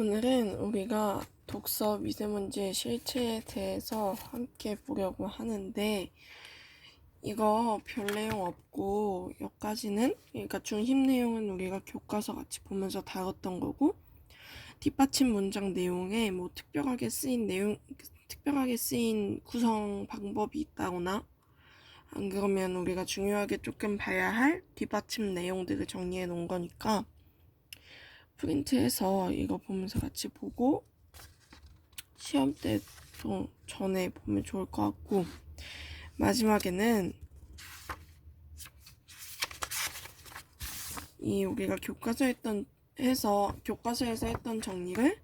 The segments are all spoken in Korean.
오늘은 우리가 독서 미세먼지의 실체에 대해서 함께 보려고 하는데, 이거 별 내용 없고 여기까지는, 그러니까 중심 내용은 우리가 교과서 같이 보면서 다뤘던 거고, 뒷받침 문장 내용에 뭐 특별하게 쓰인 구성 방법이 있다거나, 안 그러면 우리가 중요하게 조금 봐야 할 뒷받침 내용들을 정리해 놓은 거니까 프린트해서 이거 보면서 같이 보고 시험 때도 전에 보면 좋을 것 같고, 마지막에는 이 우리가 교과서에서 했던 정리를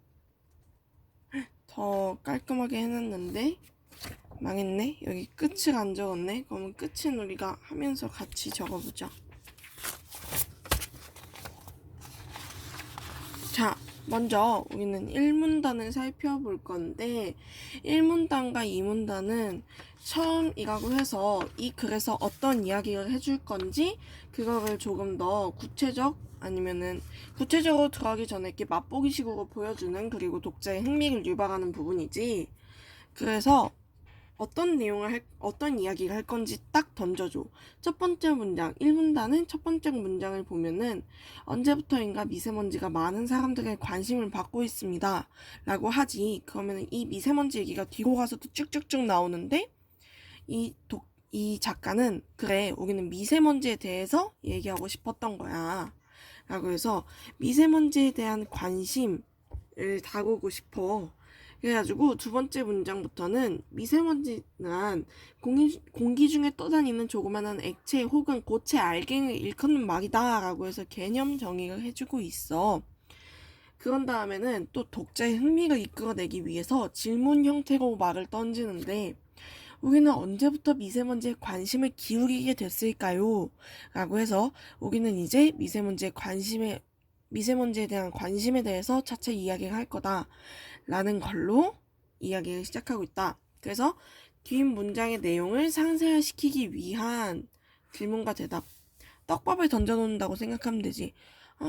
더 깔끔하게 해놨는데 망했네. 여기 끝을 안 적었네. 그러면 끝은 우리가 하면서 같이 적어보자. 자, 먼저 우리는 1문단을 살펴볼 건데, 1문단과 2문단은 처음이라고 해서 이 글에서 어떤 이야기를 해줄 건지 그거를 조금 더 구체적으로 들어가기 전에 이렇게 맛보기식으로 보여주는, 그리고 독자의 흥미를 유발하는 부분이지. 그래서 어떤 이야기를 할 건지 딱 던져줘. 첫 번째 문장, 1문단은 첫 번째 문장을 보면은 언제부터인가 미세먼지가 많은 사람들의 관심을 받고 있습니다 라고 하지. 그러면 이 미세먼지 얘기가 뒤로 가서도 쭉쭉쭉 나오는데, 이 작가는 그래, 우리는 미세먼지에 대해서 얘기하고 싶었던 거야 라고 해서 미세먼지에 대한 관심을 다루고 싶어. 그래가지고 두 번째 문장부터는 미세먼지는 공기 중에 떠다니는 조그마한 액체 혹은 고체 알갱이를 일컫는 말이다 라고 해서 개념 정의를 해주고 있어. 그런 다음에는 또 독자의 흥미를 이끌어내기 위해서 질문 형태로 말을 던지는데, 우리는 언제부터 미세먼지에 관심을 기울이게 됐을까요? 라고 해서 우리는 이제 미세먼지에 대한 관심에 대해서 차차 이야기를 할 거다 라는 걸로 이야기를 시작하고 있다. 그래서 뒷 문장의 내용을 상세화시키기 위한 질문과 대답. 떡밥을 던져놓는다고 생각하면 되지.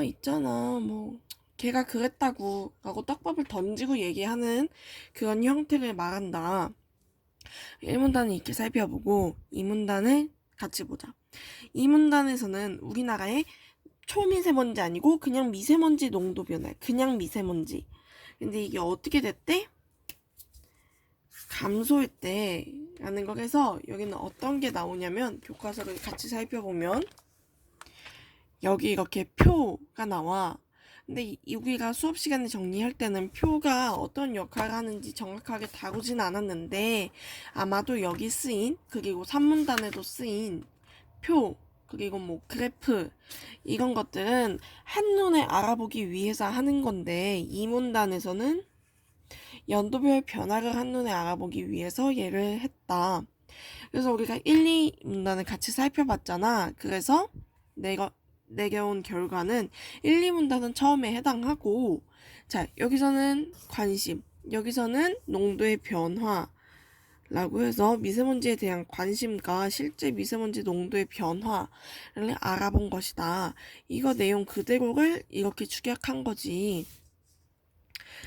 있잖아, 뭐 걔가 그랬다고 라고 떡밥을 던지고 얘기하는 그런 형태를 말한다. 1문단을 이렇게 살펴보고 2문단을 같이 보자. 2문단에서는 우리나라의 초미세먼지 아니고 그냥 미세먼지 농도 변화, 그냥 미세먼지. 근데 이게 어떻게 됐대? 감소했대 라는 거에서, 여기는 어떤 게 나오냐면, 교과서를 같이 살펴보면 여기 이렇게 표가 나와. 근데 우리가 수업 시간에 정리할 때는 표가 어떤 역할을 하는지 정확하게 다루진 않았는데, 아마도 여기 쓰인, 그리고 3문단에도 쓰인 표, 그리고 뭐 그래프, 이런 것들은 한눈에 알아보기 위해서 하는 건데, 2문단에서는 연도별 변화를 한눈에 알아보기 위해서 얘를 했다. 그래서 우리가 1, 2문단을 같이 살펴봤잖아. 그래서 내겨온 결과는 1, 2문단은 처음에 해당하고, 자, 여기서는 관심, 여기서는 농도의 변화 라고 해서 미세먼지에 대한 관심과 실제 미세먼지 농도의 변화를 알아본 것이다. 이거 내용 그대로를 이렇게 축약한 거지.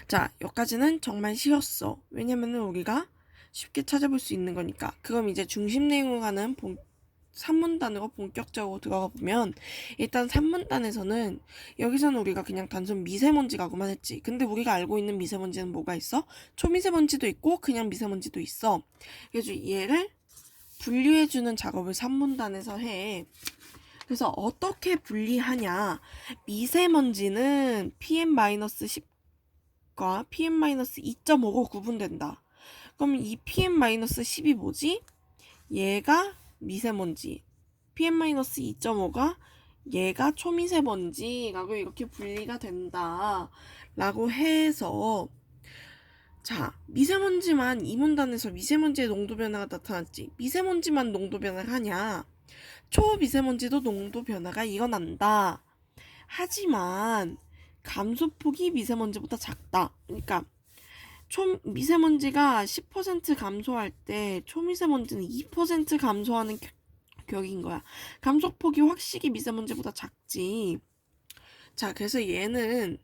자, 여기까지는 정말 쉬웠어. 왜냐면은 우리가 쉽게 찾아볼 수 있는 거니까. 그럼 이제 중심 내용을 하는 3문단으로 본격적으로 들어가 보면, 일단 3문단에서는 여기서는 우리가 그냥 단순 미세먼지라고만 했지. 근데 우리가 알고 있는 미세먼지는 뭐가 있어? 초미세먼지도 있고 그냥 미세먼지도 있어. 그래서 얘를 분류해주는 작업을 3문단에서 해. 그래서 어떻게 분리하냐? 미세먼지는 PM-10과 PM-2.5로 구분된다. 그럼 이 PM-10이 뭐지? 얘가 미세먼지, PM-2.5가 얘가 초미세먼지라고 이렇게 분리가 된다 라고 해서, 자, 미세먼지만, 이 문단에서 미세먼지의 농도 변화가 나타났지. 미세먼지만 농도 변화를 하냐? 초미세먼지도 농도 변화가 일어난다. 하지만 감소폭이 미세먼지보다 작다. 그러니까 미세먼지가 10% 감소할 때 초미세먼지는 2% 감소하는 격인 거야. 감소폭이 확실히 미세먼지보다 작지. 자, 그래서 얘는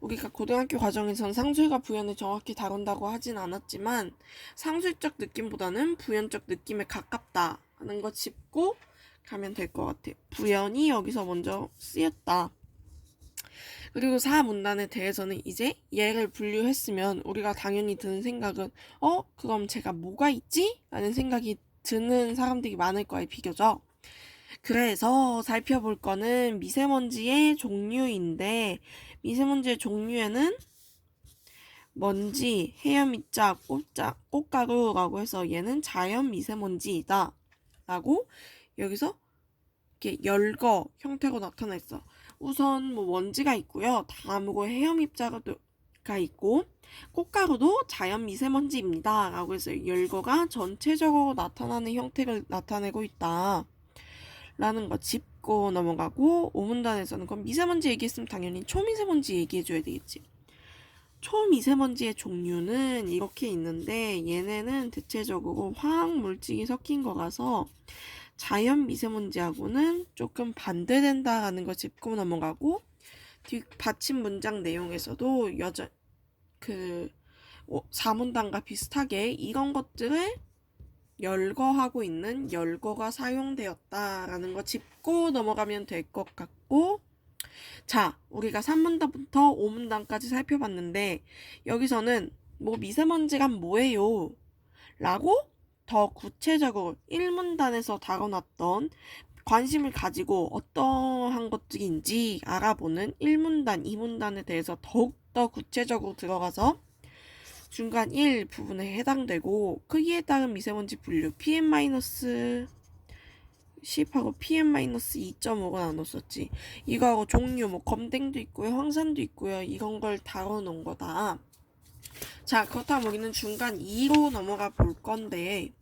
우리가 고등학교 과정에선 상수과 부연을 정확히 다룬다고 하진 않았지만 상술적 느낌보다는 부연적 느낌에 가깝다는 거 짚고 가면 될 것 같아요. 부연이 여기서 먼저 쓰였다. 그리고 4문단에 대해서는 이제 얘를 분류했으면 우리가 당연히 드는 생각은 그럼 제가 뭐가 있지? 라는 생각이 드는 사람들이 많을 거예요. 비교적. 그래서 살펴볼 거는 미세먼지의 종류인데 미세먼지의 종류에는 먼지, 헤엄입자, 꽃가루라고 해서 얘는 자연 미세먼지이다 라고 여기서 이렇게 열거 형태로 나타나 있어. 우선 뭐 먼지가 있고요. 다음으로 헤엄입자가 있고 꽃가루도 자연 미세먼지입니다 라고 해서 열거가 전체적으로 나타나는 형태를 나타내고 있다 라는 거 짚고 넘어가고 5문단에서는 그럼 미세먼지 얘기했으면 당연히 초미세먼지 얘기해줘야 되겠지. 초미세먼지의 종류는 이렇게 있는데 얘네는 대체적으로 화학물질이 섞인 거라서 자연 미세먼지하고는 조금 반대된다라는 거 짚고 넘어가고 뒷받침 문장 내용에서도 4문단과 비슷하게 이런 것들을 열거하고 있는 열거가 사용되었다라는 거 짚고 넘어가면 될 것 같고 자, 우리가 3문단부터 5문단까지 살펴봤는데 여기서는 뭐 미세먼지가 뭐예요? 라고 더 구체적으로 1문단에서 다뤄놨던 관심을 가지고 어떠한 것들인지 알아보는 1문단, 2문단에 대해서 더욱더 구체적으로 들어가서 중간 1 부분에 해당되고 크기에 따른 미세먼지 분류 PM-10하고 PM-2.5가 나눴었지. 이거하고 종류 뭐 검댕도 있고요. 황산도 있고요. 이런 걸 다뤄놓은 거다. 자, 그렇다면 우리는 중간 2로 넘어가 볼 건데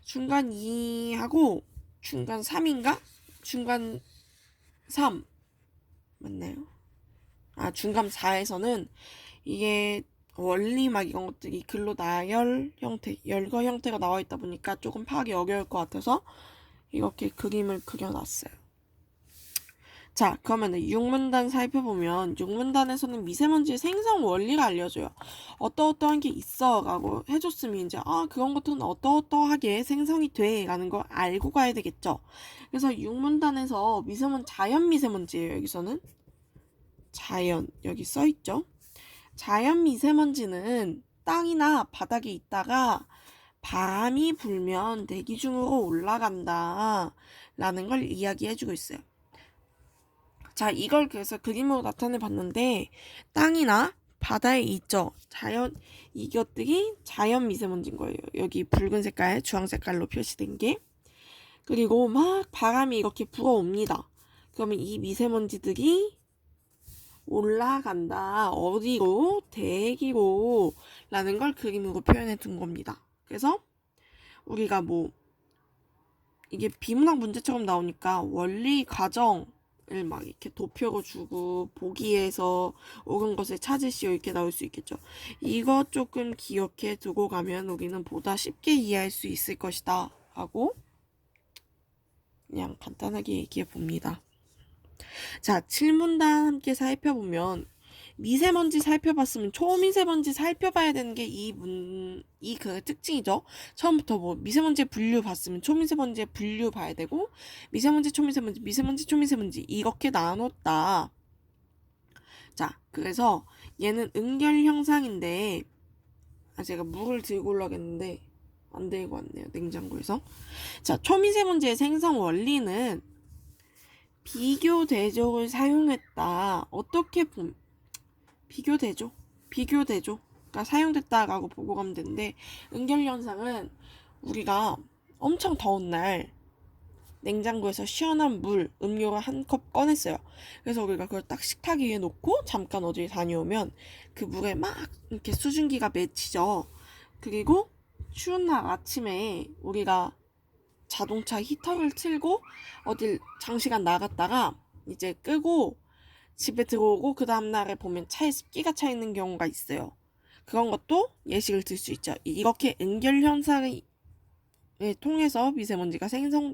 중간 2하고 중간 3인가? 중간 3 맞나요? 중간 4에서는 이게 원리 막 이런 것들이 글로 나열 형태, 열거 형태가 나와 있다 보니까 조금 파악이 어려울 것 같아서 이렇게 그림을 그려놨어요. 자, 그러면 6문단 살펴보면 6문단에서는 미세먼지의 생성 원리를 알려줘요. 어떠어떠한 게 있어 라고 해줬으면 이제 그런 것들은 어떠어떠하게 생성이 돼 라는 걸 알고 가야 되겠죠. 그래서 6문단에서 자연 미세먼지예요. 여기서는 자연 여기 써있죠. 자연 미세먼지는 땅이나 바닥에 있다가 바람이 불면 대기 중으로 올라간다 라는 걸 이야기해주고 있어요. 자, 이걸 그래서 그림으로 나타내 봤는데 땅이나 바다에 있죠. 이것들이 자연 미세먼지인 거예요. 여기 붉은 색깔, 주황 색깔로 표시된 게. 그리고 막 바람이 이렇게 불어옵니다. 그러면 이 미세먼지들이 올라간다. 어디로? 대기로 라는 걸 그림으로 표현해 둔 겁니다. 그래서 우리가 이게 비문학 문제처럼 나오니까 원리 과정을 막 이렇게 도표로 주고 보기에서 옳은 것을 찾으시오 이렇게 나올 수 있겠죠. 이거 조금 기억해 두고 가면 우리는 보다 쉽게 이해할 수 있을 것이다 하고 그냥 간단하게 얘기해 봅니다. 자, 7문단 함께 살펴보면 미세먼지 살펴봤으면 초미세먼지 살펴봐야 되는 게 그 특징이죠. 처음부터 미세먼지의 분류 봤으면 초미세먼지의 분류 봐야 되고 미세먼지, 초미세먼지, 미세먼지, 초미세먼지 이렇게 나눴다. 자, 그래서 얘는 응결 현상인데 제가 물을 들고 올라겠는데 안 들고 왔네요. 냉장고에서. 자, 초미세먼지의 생성 원리는 비교 대조를 사용했다. 어떻게 보면 비교 대조가 사용됐다라고 보고 가면 되는데 응결 현상은 우리가 엄청 더운 날 냉장고에서 시원한 음료를 한 컵 꺼냈어요. 그래서 우리가 그걸 딱 식탁 위에 놓고 잠깐 어딜 다녀오면 그 물에 막 이렇게 수증기가 맺히죠. 그리고 추운 날 아침에 우리가 자동차 히터를 틀고 어딜 장시간 나갔다가 이제 끄고 집에 들어오고 그 다음날에 보면 차에 습기가 차 있는 경우가 있어요. 그런 것도 예식을 들 수 있죠. 이렇게 응결 현상을 통해서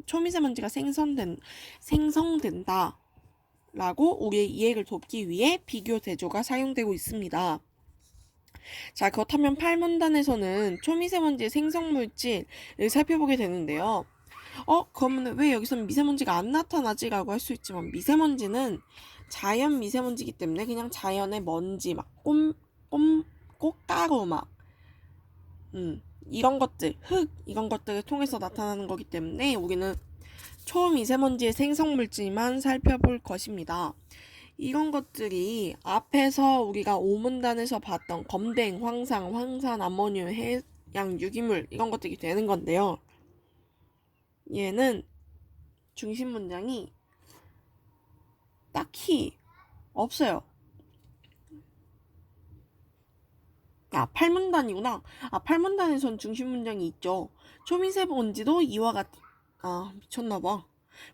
초미세먼지가 생성된다 라고 우리의 이해를 돕기 위해 비교 대조가 사용되고 있습니다. 자, 그렇다면 8문단에서는 초미세먼지의 생성물질을 살펴보게 되는데요. 그러면 왜 여기서는 미세먼지가 안 나타나지? 라고 할 수 있지만 미세먼지는 자연 미세먼지이기 때문에 그냥 자연의 먼지 막 꽃가루 막 이런 것들, 흙 이런 것들을 통해서 나타나는 거기 때문에 우리는 초미세먼지의 생성물질만 살펴볼 것입니다. 이런 것들이 앞에서 우리가 5문단에서 봤던 검댕, 황산, 암모늄, 해양 유기물 이런 것들이 되는 건데요. 얘는 중심 문장이 딱히 없어요. 8문단이구나. 8문단에선 중심 문장이 있죠. 초미세먼지도 이와 같은 미쳤나봐.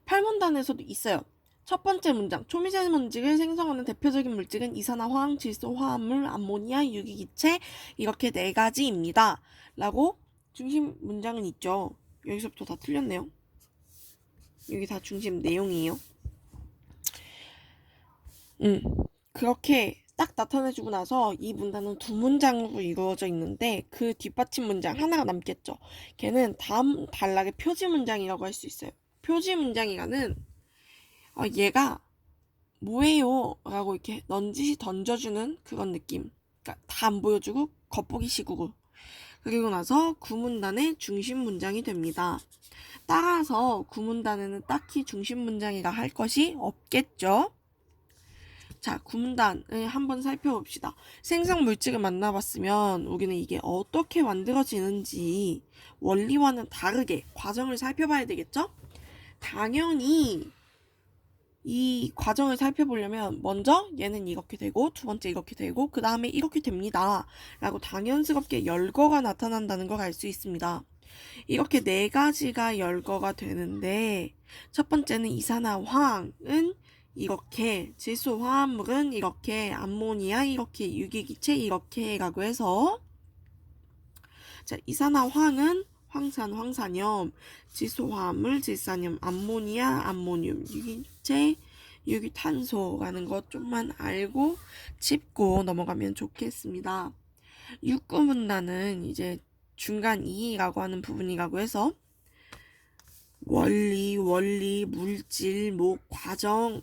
8문단에서도 있어요. 첫 번째 문장, 초미세먼지를 생성하는 대표적인 물질은 이산화황, 질소, 화합물, 암모니아, 유기기체 이렇게 4가지입니다. 라고 중심 문장은 있죠. 여기서부터 다 틀렸네요. 여기 다 중심 내용이에요. 그렇게 딱 나타내주고 나서 이 문단은 2문장으로 이루어져 있는데 그 뒷받침 문장 하나가 남겠죠. 걔는 다음 단락의 표지 문장이라고 할 수 있어요. 표지 문장이라는 얘가 뭐예요? 라고 이렇게 넌지시 던져주는 그런 느낌. 그러니까 다 안 보여주고 겉보기 식으로. 그리고 나서 구문단의 중심 문장이 됩니다. 따라서 구문단에는 딱히 중심 문장이라 할 것이 없겠죠. 자, 구문단을 한번 살펴봅시다. 생성 물질을 만나봤으면 우리는 이게 어떻게 만들어지는지 원리와는 다르게 과정을 살펴봐야 되겠죠? 당연히 이 과정을 살펴보려면 먼저 얘는 이렇게 되고 두 번째 이렇게 되고 그 다음에 이렇게 됩니다. 라고 당연스럽게 열거가 나타난다는 걸 알 수 있습니다. 이렇게 4가지가 열거가 되는데 첫 번째는 이산화황은 이렇게, 질소 화합물은 이렇게, 암모니아 이렇게, 유기기체 이렇게 라고 해서 자, 이산화황은 황산, 황산염, 질소 화합물, 질산염, 암모니아, 암모늄, 유기체, 유기탄소라는 것 좀만 알고 짚고 넘어가면 좋겠습니다. 6구문단은 이제 중간 2라고 하는 부분이라고 해서 원리, 물질, 과정,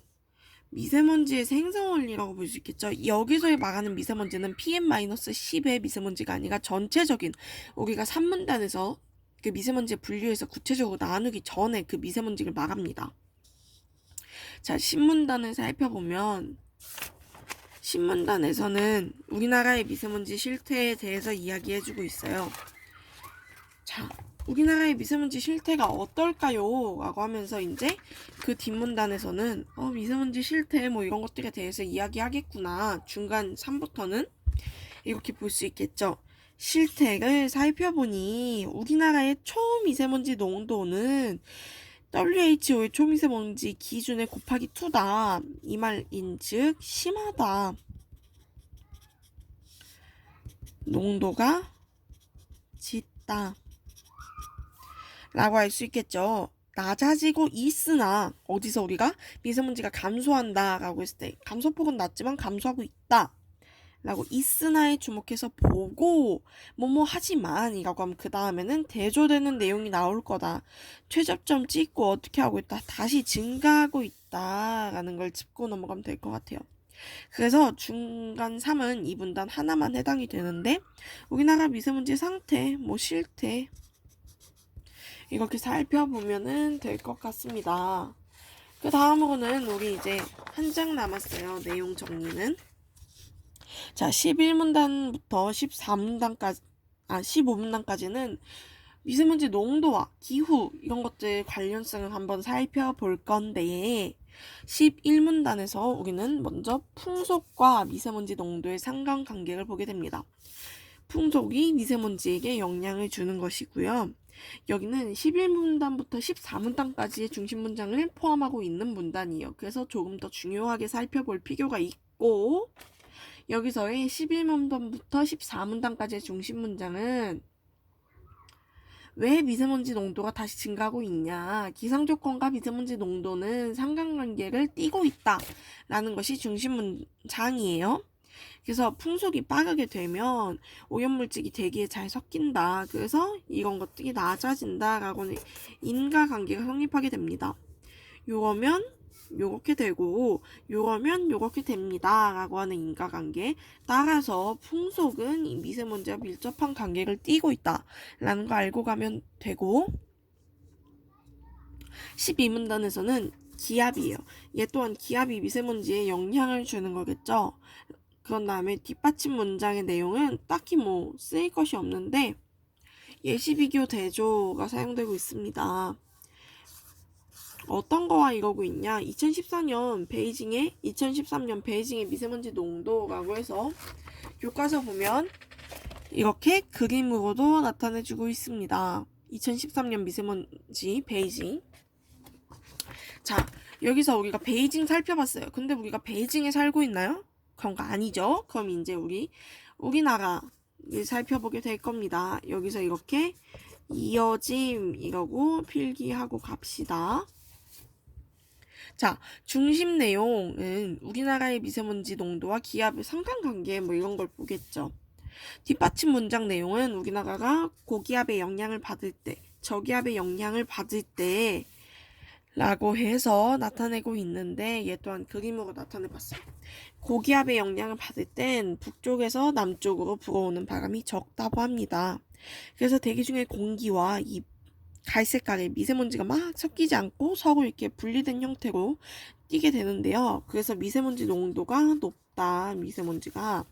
미세먼지의 생성 원리라고 볼 수 있겠죠. 여기서 말하는 미세먼지는 PM-10의 미세먼지가 아니라 전체적인 우리가 3문단에서 그 미세먼지의 분류에서 구체적으로 나누기 전에 그 미세먼지를 말합니다. 자, 10문단을 살펴보면 10문단에서는 우리나라의 미세먼지 실태에 대해서 이야기해주고 있어요. 자, 우리나라의 미세먼지 실태가 어떨까요? 라고 하면서 이제 그 뒷문단에서는 미세먼지 실태 뭐 이런 것들에 대해서 이야기하겠구나. 중간 3부터는 이렇게 볼 수 있겠죠. 실태를 살펴보니 우리나라의 초미세먼지 농도는 WHO의 초미세먼지 기준에 곱하기 2다. 이 말인즉 심하다. 농도가 짙다. 라고 할 수 있겠죠. 낮아지고 있으나 어디서 우리가 미세먼지가 감소한다 라고 했을 때 감소폭은 낮지만 감소하고 있다 라고 있으나에 주목해서 보고 뭐뭐 하지만 이라고 하면 그 다음에는 대조되는 내용이 나올 거다. 최저점 찍고 어떻게 하고 있다. 다시 증가하고 있다 라는 걸 짚고 넘어가면 될 것 같아요. 그래서 중간 3은 이 문단 하나만 해당이 되는데 우리나라 미세먼지 상태, 실태 이렇게 살펴보면은 될 것 같습니다. 그 다음으로는 우리 이제 한 장 남았어요. 내용 정리는. 자, 11문단부터 15문단까지는 미세먼지 농도와 기후 이런 것들 관련성을 한번 살펴볼 건데 11문단에서 우리는 먼저 풍속과 미세먼지 농도의 상관관계를 보게 됩니다. 풍속이 미세먼지에게 영향을 주는 것이고요. 여기는 11문단부터 14문단까지의 중심 문장을 포함하고 있는 문단이에요. 그래서 조금 더 중요하게 살펴볼 필요가 있고 여기서의 11문단부터 14문단까지의 중심 문장은 왜 미세먼지 농도가 다시 증가하고 있냐? 기상조건과 미세먼지 농도는 상관관계를 띠고 있다 라는 것이 중심 문장이에요. 그래서 풍속이 빠르게 되면 오염물질이 대기에 잘 섞인다. 그래서 이런 것들이 낮아진다 라고는 인과관계가 성립하게 됩니다. 요거면 요렇게 되고 요거면 요렇게 됩니다 라고 하는 인과관계. 따라서 풍속은 이 미세먼지와 밀접한 관계를 띠고 있다 라는 거 알고 가면 되고, 12문단에서는 기압이에요. 얘 또한 기압이 미세먼지에 영향을 주는 거겠죠. 그런 다음에 뒷받침 문장의 내용은 딱히 뭐 쓰일 것이 없는데 예시 비교 대조가 사용되고 있습니다. 어떤 거와 이러고 있냐? 2013년 베이징의 미세먼지 농도라고 해서 교과서 보면 이렇게 그림으로도 나타내주고 있습니다. 2013년 미세먼지 베이징. 자, 여기서 우리가 베이징 살펴봤어요. 근데 우리가 베이징에 살고 있나요? 그런 거 아니죠. 그럼 이제 우리나라를 살펴보게 될 겁니다. 여기서 이렇게 이어짐이라고 필기하고 갑시다. 자, 중심 내용은 우리나라의 미세먼지 농도와 기압의 상관관계 뭐 이런 걸 보겠죠. 뒷받침 문장 내용은 우리나라가 고기압의 영향을 받을 때, 저기압의 영향을 받을 때 라고 해서 나타내고 있는데 얘 또한 그림으로 나타내봤어요. 고기압의 영향을 받을 땐 북쪽에서 남쪽으로 불어오는 바람이 적다고 합니다. 그래서 대기 중에 공기와 이 갈색깔의 미세먼지가 막 섞이지 않고 서로 이렇게 분리된 형태로 띄게 되는데요. 그래서 미세먼지 농도가 높다. 미세먼지가.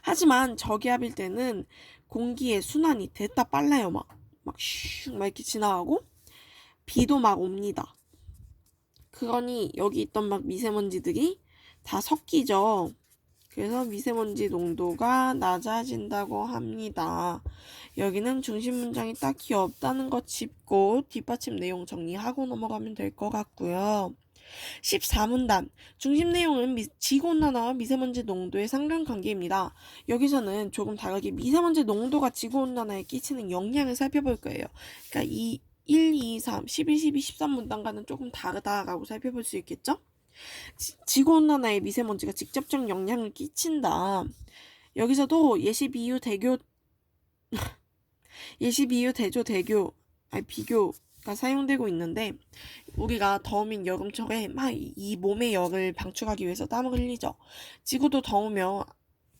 하지만 저기압일 때는 공기의 순환이 됐다 빨라요. 막 이렇게 지나가고 비도 막 옵니다. 그러니 여기 있던 막 미세먼지들이 다 섞이죠. 그래서 미세먼지 농도가 낮아진다고 합니다. 여기는 중심 문장이 딱히 없다는 거 짚고 뒷받침 내용 정리하고 넘어가면 될 것 같고요. 14문단 중심 내용은 지구온난화와 미세먼지 농도의 상관관계입니다. 여기서는 조금 다르게 미세먼지 농도가 지구온난화에 끼치는 영향을 살펴볼 거예요. 그러니까 이 1, 2, 3, 11, 12, 13문단과는 조금 다르다라고 살펴볼 수 있겠죠? 지구온난화에 미세먼지가 직접적 영향을 끼친다. 여기서도 비교가 사용되고 있는데 우리가 더우면 여름철에 막 이 몸의 열을 방출하기 위해서 땀을 흘리죠. 지구도 더우면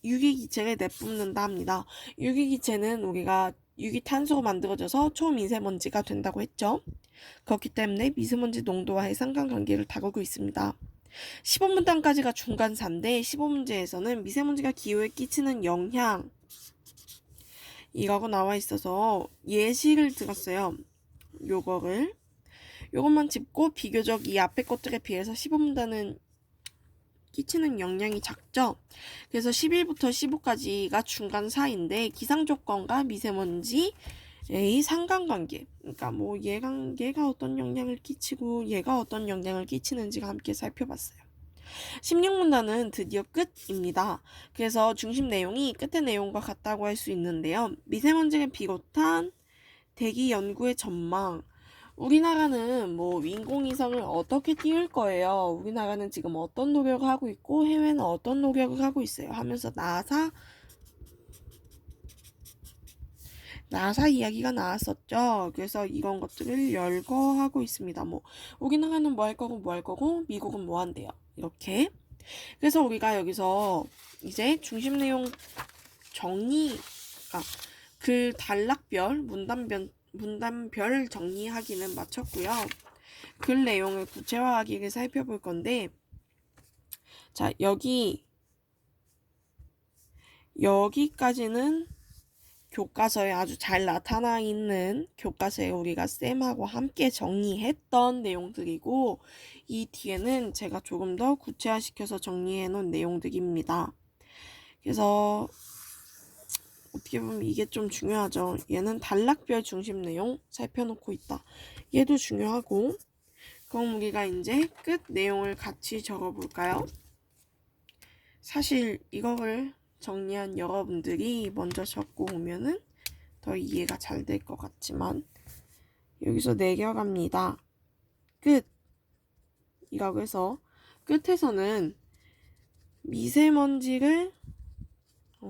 유기기체를 내뿜는다 합니다. 유기기체는 우리가 유기탄소로 만들어져서 초미세먼지가 된다고 했죠. 그렇기 때문에 미세먼지 농도와의 상관관계를 다루고 있습니다. 15문단까지가 중간사인데 15문제에서는 미세먼지가 기후에 끼치는 영향 이라고 나와 있어서 예시를 들었어요. 요것만 짚고 비교적 이 앞에 것들에 비해서 15문단은 끼치는 영향이 작죠. 그래서 11부터 15까지가 중간사인데 기상조건과 미세먼지의 상관관계, 그러니까 뭐 얘가 어떤 영향을 끼치고 얘가 어떤 영향을 끼치는지가 함께 살펴봤어요. 16문단은 드디어 끝입니다. 그래서 중심 내용이 끝의 내용과 같다고 할 수 있는데요. 미세먼지를 비롯한 대기 연구의 전망. 우리나라는 뭐 인공위성을 어떻게 띄울 거예요. 우리나라는 지금 어떤 노력을 하고 있고 해외는 어떤 노력을 하고 있어요. 하면서 나사 이야기가 나왔었죠. 그래서 이런 것들을 열거하고 있습니다. 뭐 우리나라는 뭐 할 거고 미국은 뭐 한대요. 이렇게. 그래서 우리가 여기서 이제 중심 내용 정리가 글 단락별 문단별 정리하기는 마쳤고요. 글 내용을 구체화하기를 살펴볼 건데, 자, 여기까지는 교과서에 아주 잘 나타나 있는 교과서에 우리가 쌤하고 함께 정리했던 내용들이고, 이 뒤에는 제가 조금 더 구체화시켜서 정리해 놓은 내용들입니다. 그래서 어떻게 보면 이게 좀 중요하죠. 얘는 단락별 중심 내용 살펴놓고 있다. 얘도 중요하고, 그럼 우리가 이제 끝 내용을 같이 적어볼까요? 사실 이거를 정리한 여러분들이 먼저 적고 오면은 더 더 이해가 잘 될 것 같지만 여기서 내려갑니다. 끝! 이라고 해서 끝에서는 미세먼지를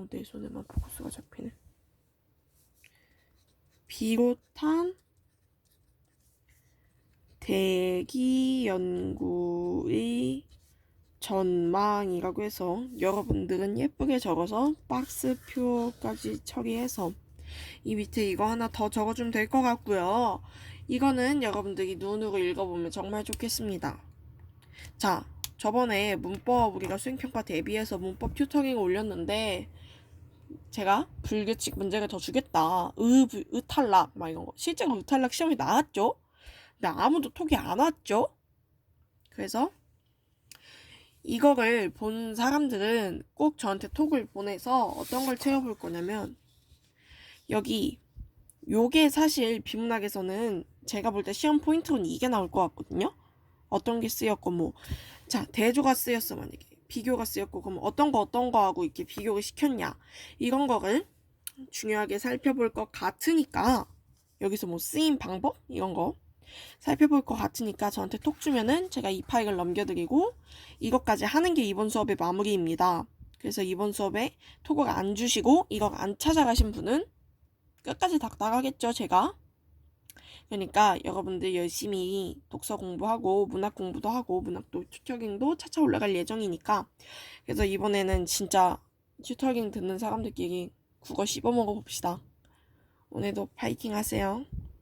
내 손에만 포커스가 잡히네. 비롯한 대기 연구의 전망이라고 해서 여러분들은 예쁘게 적어서 박스표까지 처리해서 이 밑에 이거 하나 더 적어주면 될 것 같고요. 이거는 여러분들이 눈으로 읽어보면 정말 좋겠습니다. 자, 저번에 문법 우리가 수행평가 대비해서 문법 튜터링을 올렸는데 제가 불규칙 문제를 더 주겠다. 탈락 막 이런 거. 실제로 탈락 시험이 나왔죠? 근데 아무도 톡이 안 왔죠? 그래서 이거를 본 사람들은 꼭 저한테 톡을 보내서 어떤 걸 채워볼 거냐면 여기 요게 사실 비문학에서는 제가 볼 때 시험 포인트로는 이게 나올 것 같거든요. 어떤 게 쓰였고 자 대조가 쓰였어 만약에 비교가 쓰였고 그럼 어떤 거 하고 이렇게 비교를 시켰냐 이런 거를 중요하게 살펴볼 것 같으니까 여기서 쓰임 방법 이런 거 살펴볼 것 같으니까 저한테 톡 주면은 제가 이 파일을 넘겨드리고 이것까지 하는 게 이번 수업의 마무리입니다. 그래서 이번 수업에 톡을 안 주시고 이거 안 찾아가신 분은 끝까지 다 나가겠죠 제가. 그러니까 여러분들 열심히 독서 공부하고 문학 공부도 하고 문학도 튜터링도 차차 올라갈 예정이니까 그래서 이번에는 진짜 튜터링 듣는 사람들끼리 국어 씹어먹어 봅시다. 오늘도 파이팅 하세요.